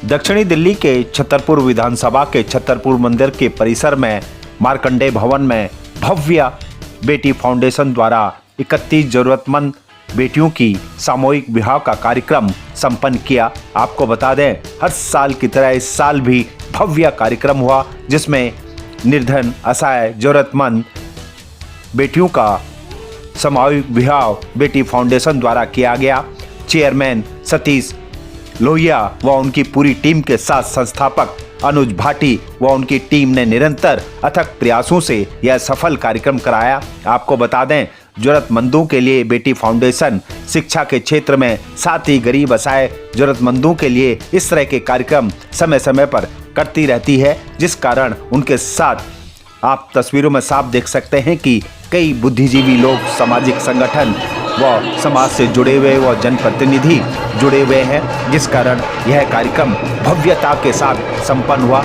दक्षिणी दिल्ली के छतरपुर विधानसभा के छतरपुर मंदिर के परिसर में मार्कंडेय भवन में भव्य बेटी फाउंडेशन द्वारा 31 जरूरतमंद बेटियों की सामूहिक विवाह का कार्यक्रम संपन्न किया। आपको बता दें, हर साल की तरह इस साल भी भव्य कार्यक्रम हुआ, जिसमें निर्धन असहाय जरूरतमंद बेटियों का सामूहिक विवाह बेटी फाउंडेशन द्वारा किया गया। चेयरमैन सतीश लोहिया व उनकी पूरी टीम के साथ संस्थापक अनुज भाटी व उनकी टीम ने निरंतर अथक प्रयासों से यह सफल कार्यक्रम कराया। आपको बता दें, जरूरतमंदों के लिए बेटी फाउंडेशन शिक्षा के क्षेत्र में, साथ ही गरीब असहाय जरूरतमंदों के लिए इस तरह के कार्यक्रम समय समय पर करती रहती है, जिस कारण उनके साथ आप तस्वीरों में साफ देख सकते हैं कि कई बुद्धिजीवी लोग, सामाजिक संगठन व समाज से जुड़े हुए व जनप्रतिनिधि जुड़े हुए हैं, जिस कारण यह कार्यक्रम भव्यता के साथ संपन्न हुआ।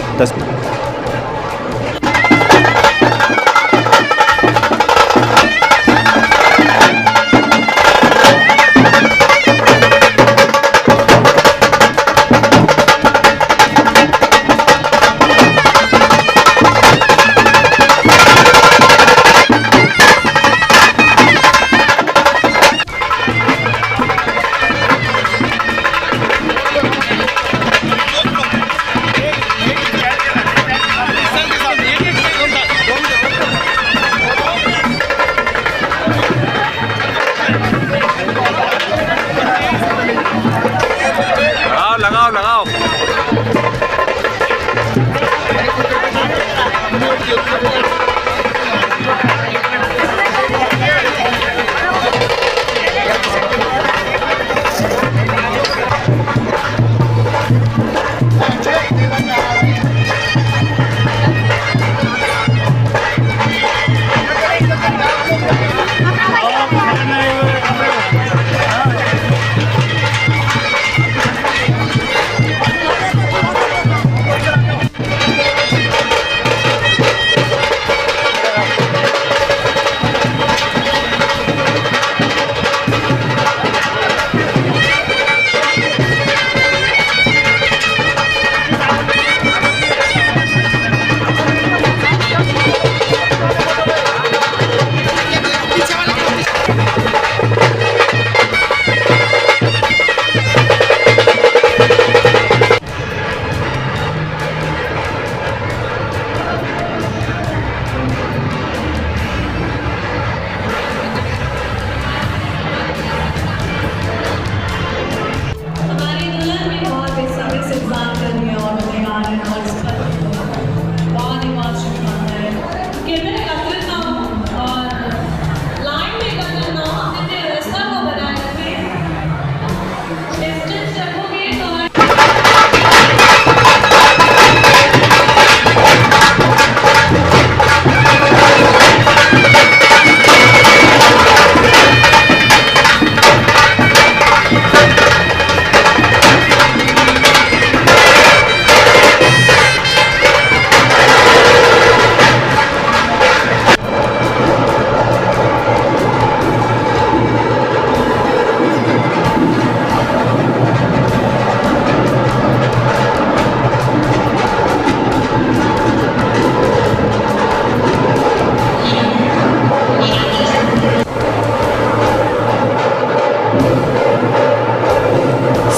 लगाओ।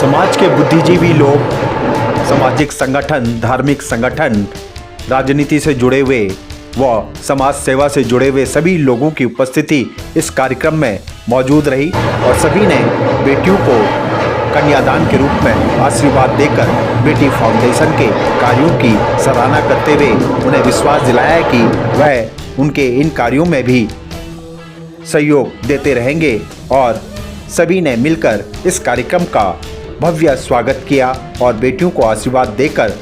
समाज के बुद्धिजीवी लोग, सामाजिक संगठन, धार्मिक संगठन, राजनीति से जुड़े हुए व समाज सेवा से जुड़े हुए सभी लोगों की उपस्थिति इस कार्यक्रम में मौजूद रही और सभी ने बेटियों को कन्यादान के रूप में आशीर्वाद देकर बेटी फाउंडेशन के कार्यों की सराहना करते हुए उन्हें विश्वास दिलाया कि वह उनके इन कार्यों में भी सहयोग देते रहेंगे और सभी ने मिलकर इस कार्यक्रम का भव्य स्वागत किया और बेटियों को आशीर्वाद देकर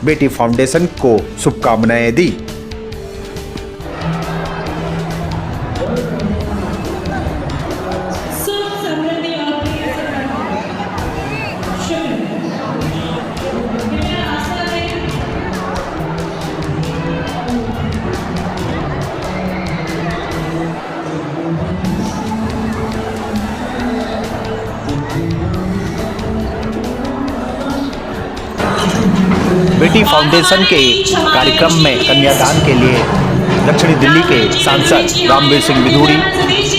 बेटी फाउंडेशन को शुभकामनाएं दी। बेटी फाउंडेशन के कार्यक्रम में कन्यादान के लिए दक्षिणी दिल्ली के सांसद रामवीर सिंह विधूड़ी,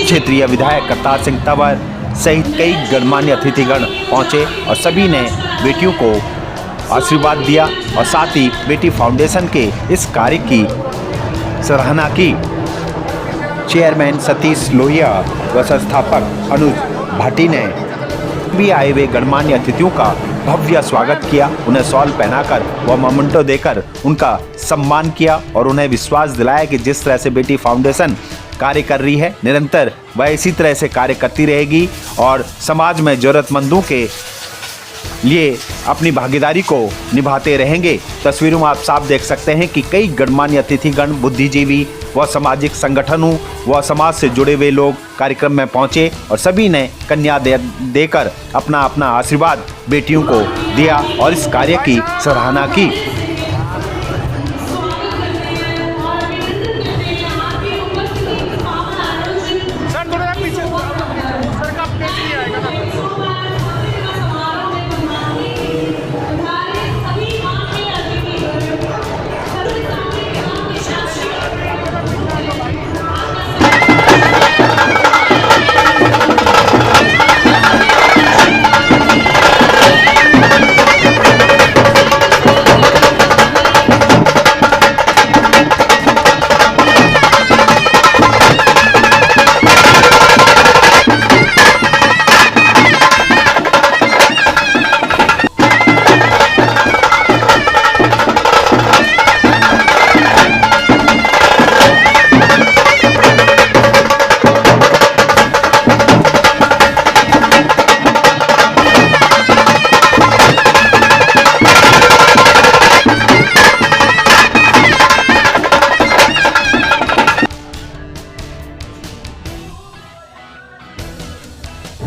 क्षेत्रीय विधायक करतार सिंह तंवर सहित कई गणमान्य अतिथिगण पहुंचे और सभी ने बेटियों को आशीर्वाद दिया और साथ ही बेटी फाउंडेशन के इस कार्य की सराहना की। चेयरमैन सतीश लोहिया व संस्थापक अनुज भाटी ने भी आए हुए गणमान्य अतिथियों का भव्य स्वागत किया, उन्हें शॉल पहनाकर व मोमेंटो देकर उनका सम्मान किया और उन्हें विश्वास दिलाया कि जिस तरह से बेटी फाउंडेशन कार्य कर रही है निरंतर वह इसी तरह से कार्य करती रहेगी और समाज में जरूरतमंदों के लिए अपनी भागीदारी को निभाते रहेंगे। तस्वीरों में आप साफ देख सकते हैं कि कई गणमान्य अतिथिगण, बुद्धिजीवी व सामाजिक संगठनों व समाज से जुड़े हुए लोग कार्यक्रम में पहुंचे और सभी ने कन्या देकर अपना अपना आशीर्वाद बेटियों को दिया और इस कार्य की सराहना की।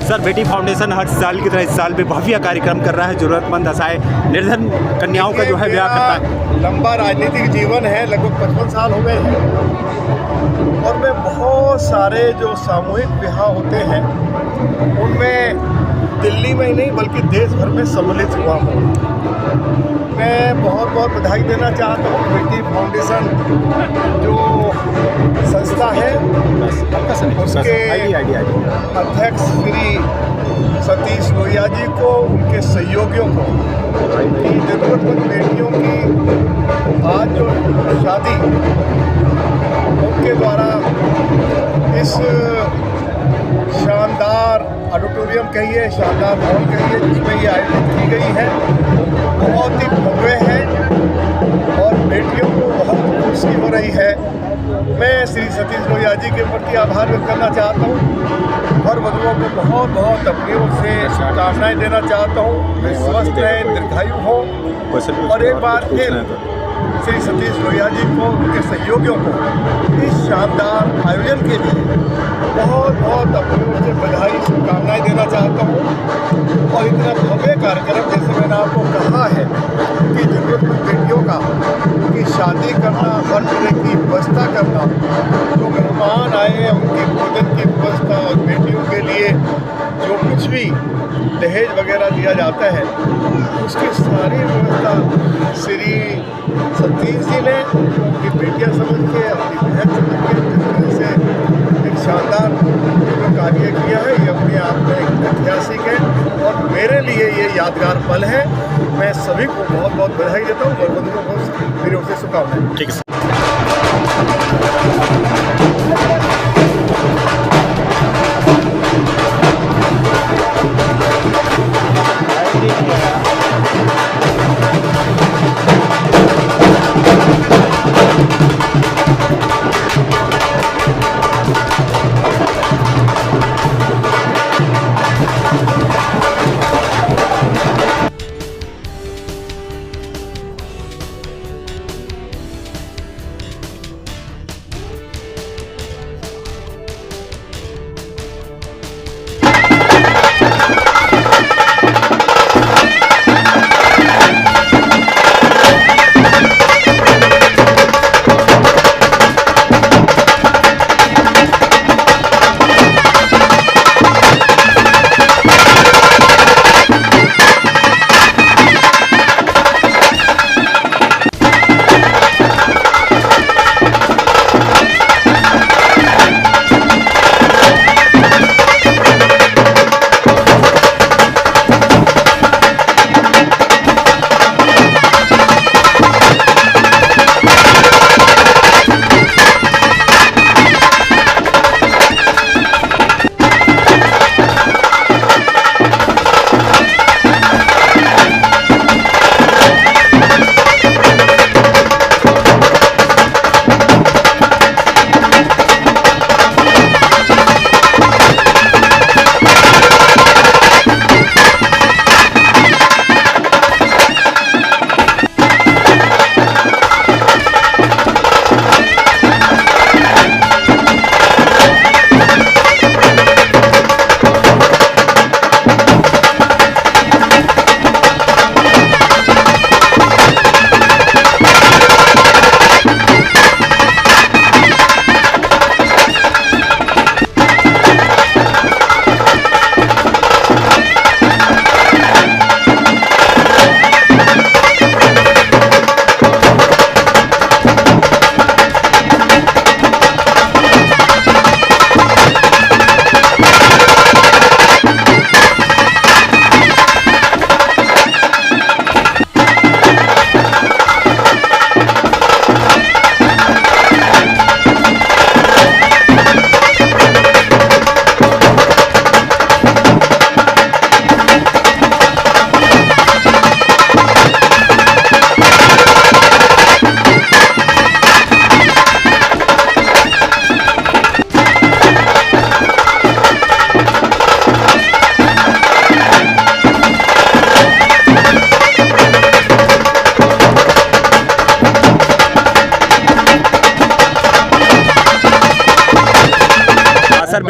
सर, बेटी फाउंडेशन हर साल की तरह इस साल भी भव्य कार्यक्रम कर रहा है, जरूरतमंद असहाय निर्धन कन्याओं का जो है ब्याह करता है। लंबा राजनीतिक जीवन है, लगभग 55 साल हो गए हैं और मैं बहुत सारे जो सामूहिक ब्याह होते हैं उनमें दिल्ली में ही नहीं बल्कि देश भर में सम्मिलित हुआ हूँ। मैं बहुत बहुत बधाई देना चाहता हूँ बेटी फाउंडेशन जो संस्था है उसके अध्यक्ष श्री सतीश लोहिया जी को, उनके सहयोगियों को, कि ज़रूरतमंद बेटियों की आज जो शादी उनके द्वारा इस शानदार ऑडिटोरियम कहिए, शानदार हॉल कहिए जिसमें ये आयोजित की गई है, बहुत ही भव्य है और बेटियों को बहुत खुशी हो रही है। मैं श्री सतीश लोहिया जी के प्रति आभार व्यक्त करना चाहता हूँ और वधुओं को बहुत बहुत अपनी ओर से शुभकामनाएँ देना चाहता हूँ। वे स्वस्थ रहें, दीर्घायु हो और एक बार फिर श्री सतीश लोहिया जी को, उनके सहयोगियों को इस शानदार आयोजन के लिए बहुत बहुत अपनी ओर से बधाई शुभकामनाएँ देना चाहता हूँ। और इतना भव्य कार्यक्रम जैसे मैंने आपको कहा है कि ज़रूरतमंद बेटियों का उनकी शादी करना, हर तरह की व्यवस्था करना, जो मेहमान आए हैं उनके भोजन की व्यवस्था और बेटियों के लिए जो कुछ भी दहेज वगैरह दिया जाता है उसकी सारी व्यवस्था श्री सतीश जी ने उनकी बेटियाँ समझ के, अपनी बहन समझ के जिस तरह से एक शानदार जो कार्य किया है ये अपने आप में एक ऐतिहासिक है और मेरे लिए ये यादगार पल है। मैं सभी को बहुत बहुत बधाई देता हूँ और बंधुओं को मेरी ओर से शुभकामनाएं। ठीक है।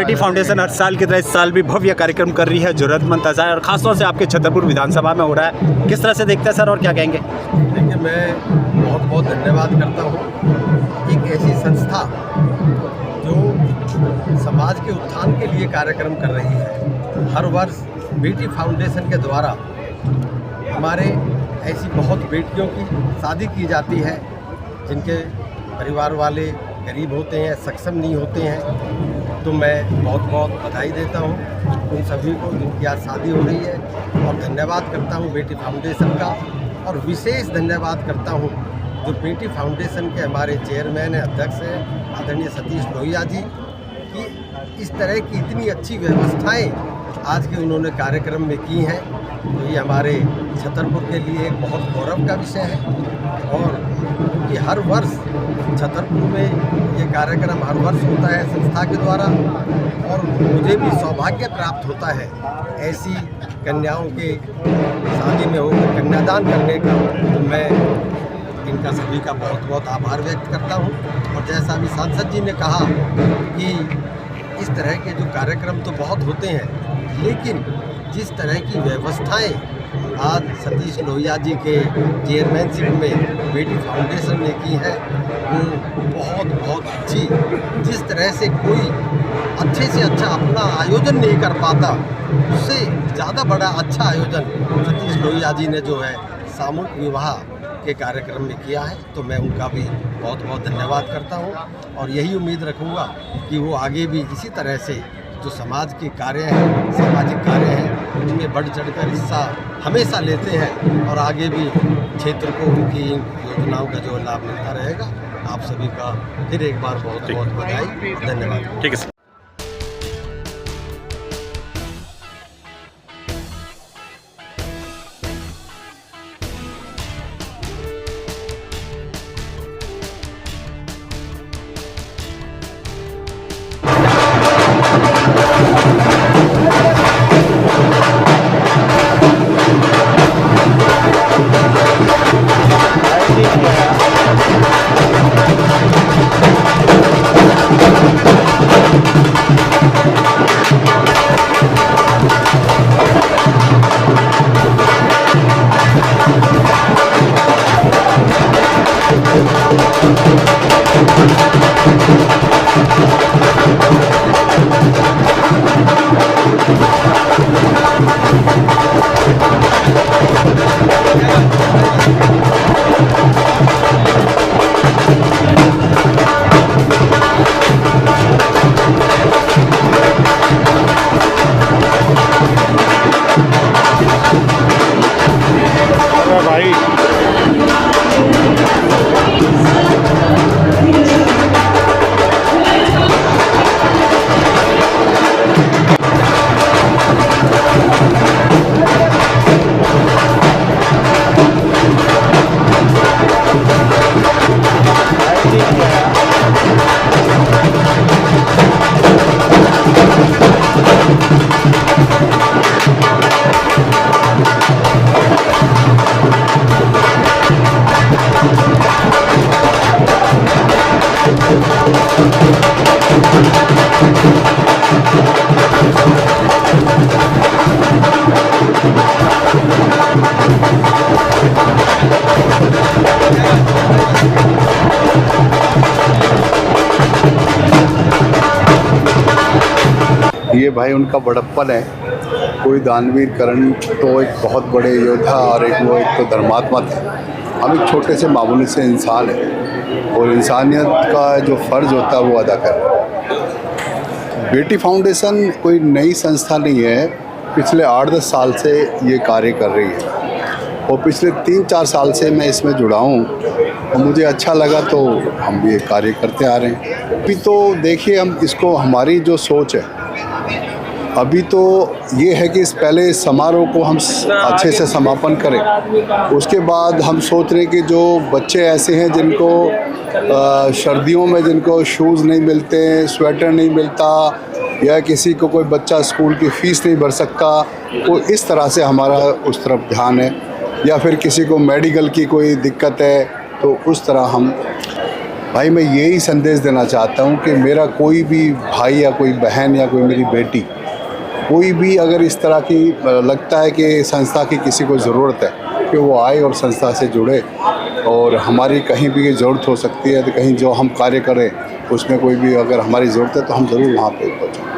बेटी फाउंडेशन हर साल की तरह इस साल भी भव्य कार्यक्रम कर रही है जरूरतमंद असहाय, और खासतौर से आपके छतरपुर विधानसभा में हो रहा है। किस तरह से देखते हैं सर और क्या कहेंगे? देखिए, मैं बहुत बहुत धन्यवाद करता हूँ। एक ऐसी संस्था जो समाज के उत्थान के लिए कार्यक्रम कर रही है। हर वर्ष बेटी फाउंडेशन के द्वारा हमारे ऐसी बहुत बेटियों की शादी की जाती है जिनके परिवार वाले गरीब होते हैं, सक्षम नहीं होते हैं। तो मैं बहुत बहुत बधाई देता हूँ उन सभी को जिनकी आज शादी हो रही है, और धन्यवाद करता हूँ बेटी फाउंडेशन का। और विशेष धन्यवाद करता हूँ जो बेटी फाउंडेशन के हमारे चेयरमैन हैं, अध्यक्ष हैं, आदरणीय सतीश लोहिया जी, कि इस तरह की इतनी अच्छी व्यवस्थाएं आज के उन्होंने कार्यक्रम में की हैं। तो ये हमारे छतरपुर के लिए एक बहुत गौरव का विषय है। और कि हर वर्ष छतरपुर में ये कार्यक्रम हर वर्ष होता है संस्था के द्वारा, और मुझे भी सौभाग्य प्राप्त होता है ऐसी कन्याओं के शादी में होकर कन्यादान करने का। तो मैं इनका सभी का बहुत बहुत आभार व्यक्त करता हूँ। और जैसा अभी सांसद जी ने कहा कि इस तरह के जो कार्यक्रम तो बहुत होते हैं, लेकिन जिस तरह की व्यवस्थाएं आज सतीश लोहिया जी के चेयरमैनशिप में बेटी फाउंडेशन ने की है, वो बहुत बहुत अच्छी। जिस तरह से कोई अच्छे से अच्छा अपना आयोजन नहीं कर पाता, उससे ज़्यादा बड़ा अच्छा आयोजन सतीश लोहिया जी ने जो है सामूहिक विवाह के कार्यक्रम में किया है। तो मैं उनका भी बहुत बहुत धन्यवाद करता हूँ, और यही उम्मीद रखूँगा कि वो आगे भी इसी तरह से जो समाज के कार्य हैं, सामाजिक कार्य हैं, उनमें बढ़ चढ़कर हिस्सा हमेशा लेते हैं, और आगे भी क्षेत्र को उनकी इन योजनाओं का जो लाभ मिलता रहेगा। आप सभी का फिर एक बार बहुत बहुत बधाई, धन्यवाद। ठीक है सर। ये भाई उनका बड़प्पन है। कोई दानवीर करण तो एक बहुत बड़े योद्धा और एक तो धर्मात्मा थे। हम एक छोटे से मामूली से इंसान हैं, और इंसानियत का जो फ़र्ज़ होता है वो अदा कर रहे हैं। बेटी फाउंडेशन कोई नई संस्था नहीं है, पिछले 8-10 साल से ये कार्य कर रही है, और पिछले 3-4 साल से मैं इसमें जुड़ा हूँ, और मुझे अच्छा लगा तो हम ये कार्य करते आ रहे हैं। अभी तो देखिए, हम इसको हमारी जो सोच है अभी तो ये है कि इस पहले समारोह को हम अच्छे से समापन करें, उसके बाद हम सोच रहे हैं कि जो बच्चे ऐसे हैं जिनको सर्दियों में जिनको शूज़ नहीं मिलते, स्वेटर नहीं मिलता, या किसी को कोई बच्चा स्कूल की फ़ीस नहीं भर सकता, तो इस तरह से हमारा उस तरफ ध्यान है। या फिर किसी को मेडिकल की कोई दिक्कत है तो उस तरह हम भाई मैं यही संदेश देना चाहता हूँ कि मेरा कोई भी भाई या कोई बहन या कोई मेरी बेटी, कोई भी अगर इस तरह की लगता है कि संस्था की किसी को ज़रूरत है कि वो आए और संस्था से जुड़े, और हमारी कहीं भी ज़रूरत हो सकती है तो कहीं जो हम कार्य करें उसमें कोई भी अगर हमारी ज़रूरत है तो हम ज़रूर वहाँ पे पहुँचें।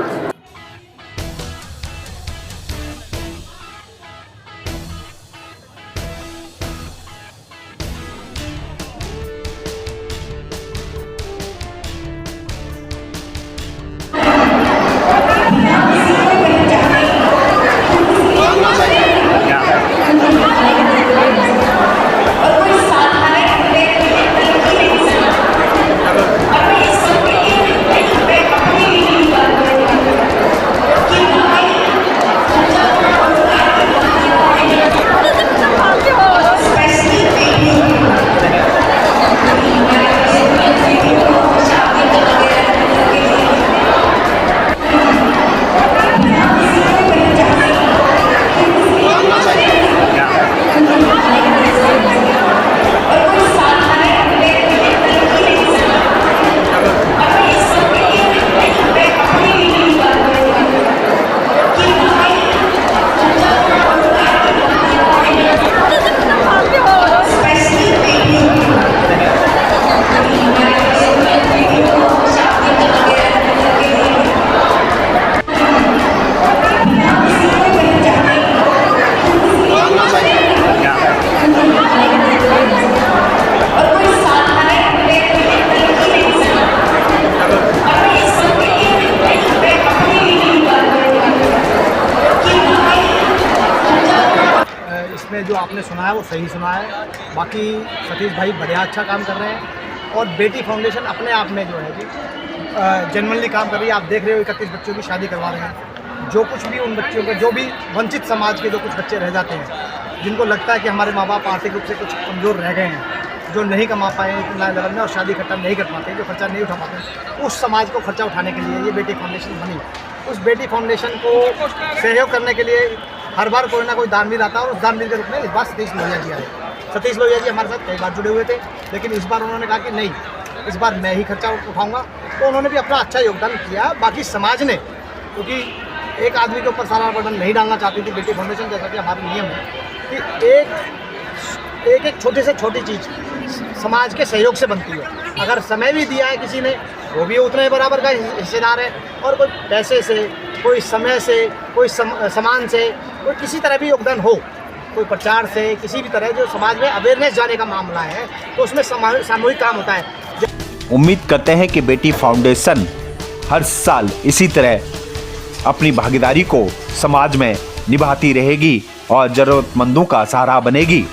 इसमें जो आपने सुना है वो सही सुना है। बाकी सतीश भाई बढ़िया अच्छा काम कर रहे हैं और बेटी फाउंडेशन अपने आप में जो है जी जेन्युइनली काम कर रही है। आप देख रहे हो 31 बच्चों की शादी करवा रहे हैं। जो कुछ भी उन बच्चों के, जो भी वंचित समाज के जो कुछ बच्चे रह जाते हैं, जिनको लगता है कि हमारे माँ बाप आर्थिक रूप से कुछ कमज़ोर रह गए हैं, जो नहीं कमा पाए इतना लेवल में और शादी खर्चा नहीं कर पाते, जो खर्चा नहीं उठा पाते, उस समाज को खर्चा उठाने के लिए ये बेटी फाउंडेशन बनी। उस बेटी फाउंडेशन को सहयोग करने के लिए हर बार कोई ना कोई दानवीर आता है और उस दानवीर के रूप में इस बार सतीश लोहिया जी आए। सतीश लोहिया जी हमारे साथ कई बार जुड़े हुए थे, लेकिन इस बार उन्होंने कहा कि नहीं, इस बार मैं ही खर्चा उठाऊंगा। तो उन्होंने भी अपना अच्छा योगदान किया। बाकी समाज ने, क्योंकि एक आदमी के ऊपर सारा बर्डन नहीं डालना चाहती थी बेटी फाउंडेशन, जैसा कि हमारा नियम है कि एक छोटे से छोटी चीज़ समाज के सहयोग से बनती है। अगर समय भी दिया है किसी ने, वो भी उतने बराबर का हिस्सेदार है। और कोई पैसे से, कोई समय से, कोई सामान से, कोई किसी तरह भी योगदान हो, कोई प्रचार से, किसी भी तरह जो समाज में अवेयरनेस जाने का मामला है, तो उसमें सामूहिक काम होता है। उम्मीद करते हैं कि बेटी फाउंडेशन हर साल इसी तरह अपनी भागीदारी को समाज में निभाती रहेगी और ज़रूरतमंदों का सहारा बनेगी।